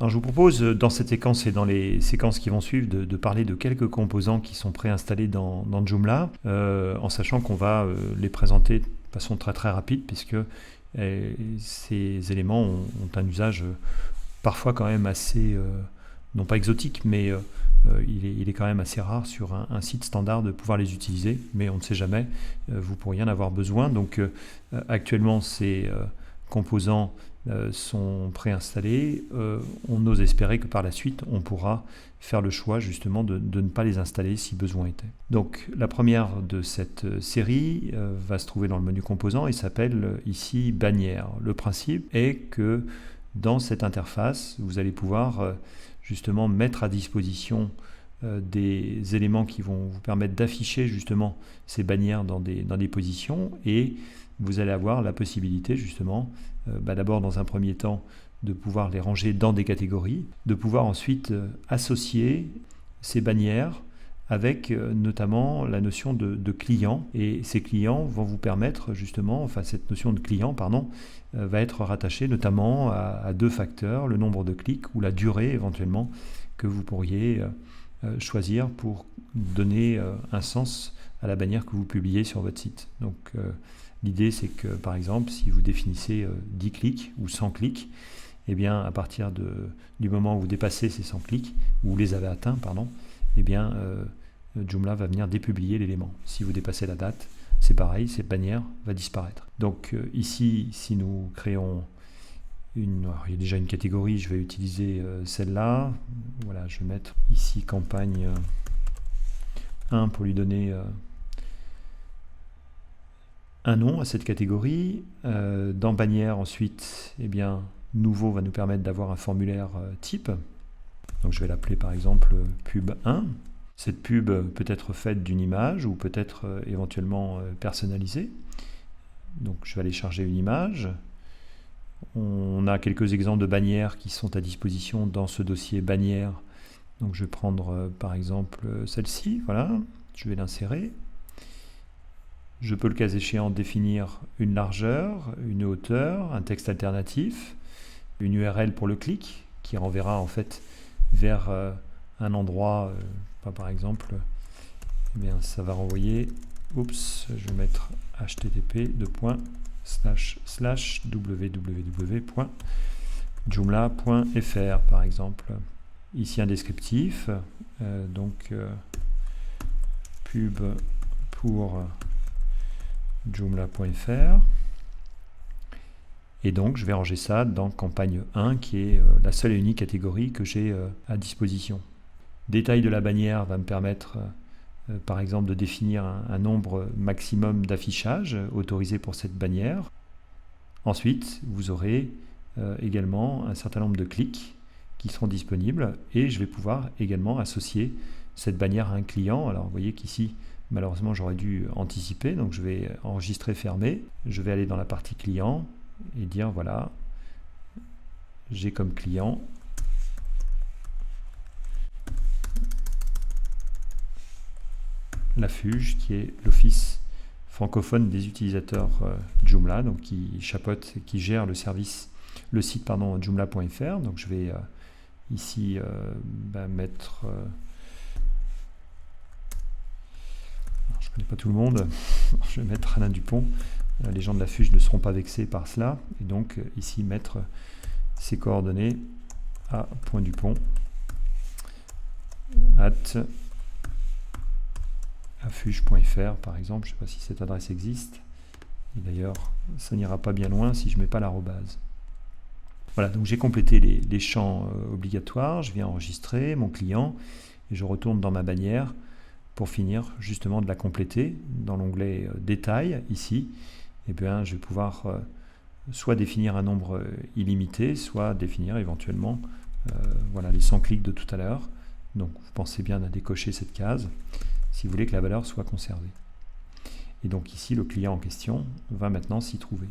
Alors je vous propose dans cette séquence et dans les séquences qui vont suivre de parler de quelques composants qui sont préinstallés dans Joomla, en sachant qu'on va les présenter de façon très très rapide puisque ces éléments ont un usage parfois quand même assez, non pas exotique, mais il est quand même assez rare sur un site standard de pouvoir les utiliser, mais on ne sait jamais, vous pourriez en avoir besoin. Donc actuellement ces composants sont préinstallés. On ose espérer que par la suite, on pourra faire le choix justement de ne pas les installer si besoin était. Donc la première de cette série va se trouver dans le menu composants et s'appelle ici bannière. Le principe est que dans cette interface, vous allez pouvoir justement mettre à disposition des éléments qui vont vous permettre d'afficher justement ces bannières dans des positions, et vous allez avoir la possibilité justement d'abord dans un premier temps de pouvoir les ranger dans des catégories, de pouvoir ensuite associer ces bannières avec notamment la notion de client, et ces clients vont vous permettre justement, enfin cette notion de client pardon, va être rattachée notamment à deux facteurs, le nombre de clics ou la durée éventuellement que vous pourriez choisir pour donner un sens à la bannière que vous publiez sur votre site. Donc l'idée c'est que par exemple si vous définissez 10 clics ou 100 clics, eh bien à partir du moment où vous dépassez ces 100 clics, ou vous les avez atteints, pardon, eh bien Joomla va venir dépublier l'élément. Si vous dépassez la date, c'est pareil, cette bannière va disparaître. Donc ici, si nous créons alors, il y a déjà une catégorie, je vais utiliser celle-là. Voilà, je vais mettre ici campagne 1 pour lui donner un nom à cette catégorie. Dans bannière ensuite, eh bien, nouveau va nous permettre d'avoir un formulaire type. Donc je vais l'appeler par exemple pub 1. Cette pub peut être faite d'une image ou peut être éventuellement personnalisée. Donc je vais aller charger une image. On a quelques exemples de bannières qui sont à disposition dans ce dossier bannières. Donc je vais prendre par exemple celle-ci, voilà, je vais l'insérer. Je peux le cas échéant définir une largeur, une hauteur, un texte alternatif, une URL pour le clic qui renverra en fait vers un endroit, par exemple, eh bien, ça va renvoyer, je vais mettre http://www.joomla.fr par exemple. Ici un descriptif, donc pub pour joomla.fr. Et donc je vais ranger ça dans campagne 1 qui est la seule et unique catégorie que j'ai à disposition. Détail de la bannière va me permettre par exemple de définir un nombre maximum d'affichages autorisé pour cette bannière. Ensuite vous aurez également un certain nombre de clics qui seront disponibles, et je vais pouvoir également associer cette bannière à un client. Alors vous voyez qu'ici malheureusement j'aurais dû anticiper, donc je vais enregistrer, fermer, je vais aller dans la partie client et dire voilà, j'ai comme client la FUGE qui est l'Office francophone des utilisateurs Joomla, donc qui chapeaute et qui gère le service, le site pardon, joomla.fr. Donc je vais ici mettre je ne connais pas tout le monde, je vais mettre Alain Dupont. Les gens de la FUGE ne seront pas vexés par cela, et donc ici mettre ses coordonnées à .dupont @fuge.fr par exemple. Je ne sais pas si cette adresse existe, et d'ailleurs ça n'ira pas bien loin si je ne mets pas l'arrobase. Voilà, donc j'ai complété les champs obligatoires, je viens enregistrer mon client et je retourne dans ma bannière pour finir justement de la compléter. Dans l'onglet détail ici, eh bien, je vais pouvoir soit définir un nombre illimité, soit définir éventuellement voilà, les 100 clics de tout à l'heure. Donc vous pensez bien à décocher cette case si vous voulez que la valeur soit conservée. Et donc ici, le client en question va maintenant s'y trouver.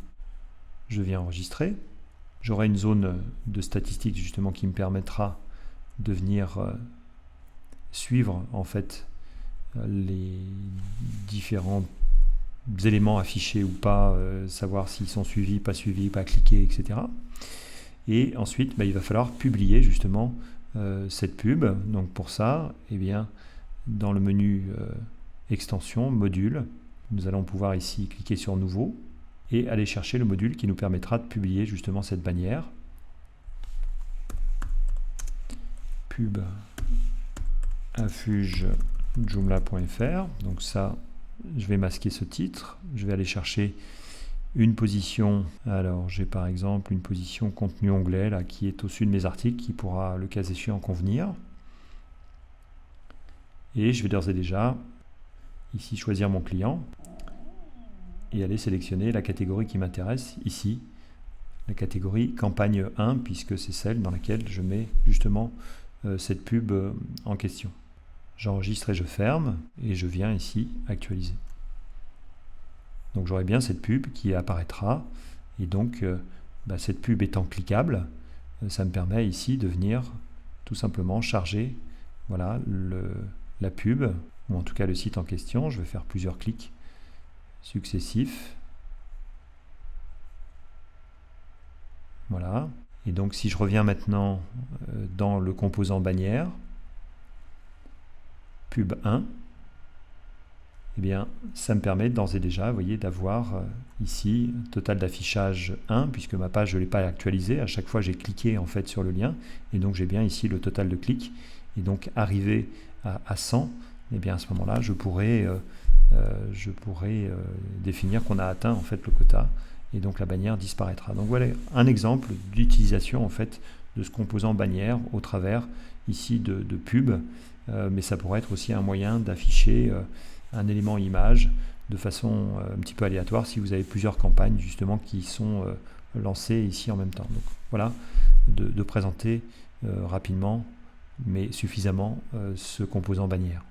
Je viens enregistrer. J'aurai une zone de statistiques justement qui me permettra de venir suivre en fait les différents éléments affichés ou pas, savoir s'ils sont suivis, pas cliqués, etc. Et ensuite, il va falloir publier justement cette pub. Donc pour ça, eh bien, dans le menu extension, module, nous allons pouvoir ici cliquer sur nouveau et aller chercher le module qui nous permettra de publier justement cette bannière. Pub infuge joomla.fr. Donc ça, je vais masquer ce titre. Je vais aller chercher une position. Alors j'ai par exemple une position contenu onglet là, qui est au-dessus de mes articles, qui pourra le cas échéant convenir. Et je vais d'ores et déjà ici choisir mon client et aller sélectionner la catégorie qui m'intéresse ici, la catégorie campagne 1, puisque c'est celle dans laquelle je mets justement cette pub en question. J'enregistre et je ferme et je viens ici actualiser. Donc j'aurai bien cette pub qui apparaîtra et donc cette pub étant cliquable, ça me permet ici de venir tout simplement charger voilà, la pub ou en tout cas le site en question. Je vais faire plusieurs clics successifs. Voilà. Et donc si je reviens maintenant dans le composant bannière, pub 1, eh bien, ça me permet d'ores et déjà, vous voyez, d'avoir ici total d'affichage 1, puisque ma page, je ne l'ai pas actualisée. À chaque fois, j'ai cliqué en fait sur le lien, et donc j'ai bien ici le total de clics. Et donc, arrivé à 100, eh bien, à ce moment-là, je pourrais définir qu'on a atteint en fait le quota, et donc la bannière disparaîtra. Donc voilà un exemple d'utilisation en fait de ce composant bannière au travers ici de pub, mais ça pourrait être aussi un moyen d'afficher un élément image de façon un petit peu aléatoire si vous avez plusieurs campagnes justement qui sont lancées ici en même temps. Donc voilà, de présenter rapidement mais suffisamment ce composant bannière.